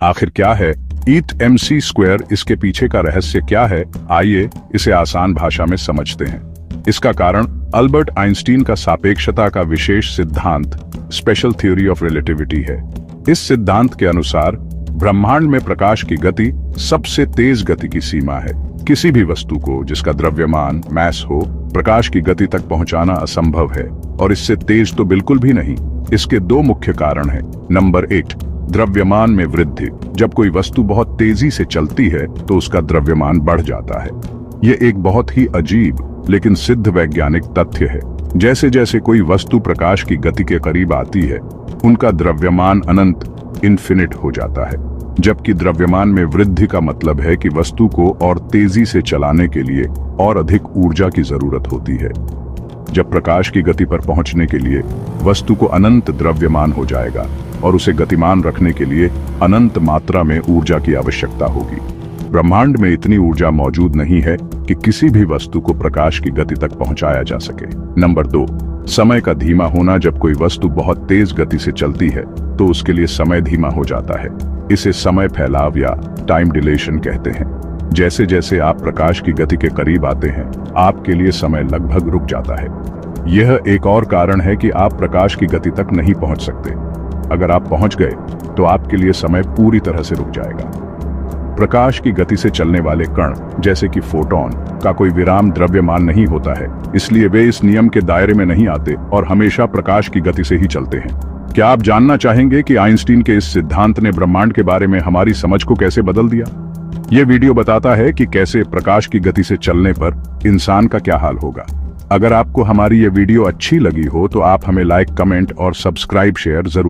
आखिर क्या है ET_mc²? इसके पीछे का रहस्य क्या है? आइए इसे आसान भाषा में समझते हैं। इसका कारण अल्बर्ट आइंस्टीन का सापेक्षता का विशेष सिद्धांत, स्पेशल थ्योरी ऑफ रिलेटिविटी है। इस सिद्धांत के अनुसार ब्रह्मांड में प्रकाश की गति सबसे तेज गति की सीमा है। किसी भी वस्तु को जिसका द्रव्यमान मैस हो, प्रकाश की गति तक पहुंचाना असंभव है, और इससे तेज तो बिल्कुल भी नहीं। इसके दो मुख्य कारण हैं। नंबर 1, द्रव्यमान में वृद्धि। जब कोई वस्तु बहुत तेजी से चलती है तो उसका द्रव्यमान बढ़ जाता है। ये एक बहुत ही अजीब लेकिन सिद्ध वैज्ञानिक तथ्य है। जैसे जैसे कोई वस्तु प्रकाश की गति के करीब आती है, उनका द्रव्यमान अनंत इन्फिनिट हो जाता है। जबकि द्रव्यमान में वृद्धि का मतलब है कि वस्तु को और तेजी से चलाने के लिए और अधिक ऊर्जा की जरूरत होती है। जब प्रकाश की गति पर पहुंचने के लिए वस्तु को अनंत द्रव्यमान हो जाएगा और उसे गतिमान रखने के लिए अनंत मात्रा में ऊर्जा की आवश्यकता होगी। ब्रह्मांड में इतनी ऊर्जा मौजूद नहीं है कि किसी भी वस्तु को प्रकाश की गति तक पहुंचाया जा सके। नंबर 2, समय का धीमा होना। जब कोई वस्तु बहुत तेज गति से चलती है तो उसके लिए समय धीमा हो जाता है। इसे समय फैलाव या टाइम डिलेशन कहते हैं। जैसे जैसे आप प्रकाश की गति के करीब आते हैं, आपके लिए समय लगभग रुक जाता है। यह एक और कारण है कि आप प्रकाश की गति तक नहीं पहुंच सकते। अगर आप पहुंच गए तो आपके लिए समय पूरी तरह से रुक जाएगा। प्रकाश की गति से चलने वाले कण जैसे कि फोटॉन का कोई विराम द्रव्यमान नहीं होता है, इसलिए वे इस नियम के दायरे में नहीं आते और हमेशा प्रकाश की गति से ही चलते हैं। क्या आप जानना चाहेंगे कि आइंस्टीन के इस सिद्धांत ने ब्रह्मांड के बारे में हमारी समझ को कैसे बदल दिया? ये वीडियो बताता है कि कैसे प्रकाश की गति से चलने पर इंसान का क्या हाल होगा। अगर आपको हमारी ये वीडियो अच्छी लगी हो तो आप हमें लाइक, कमेंट और सब्सक्राइब शेयर जरूर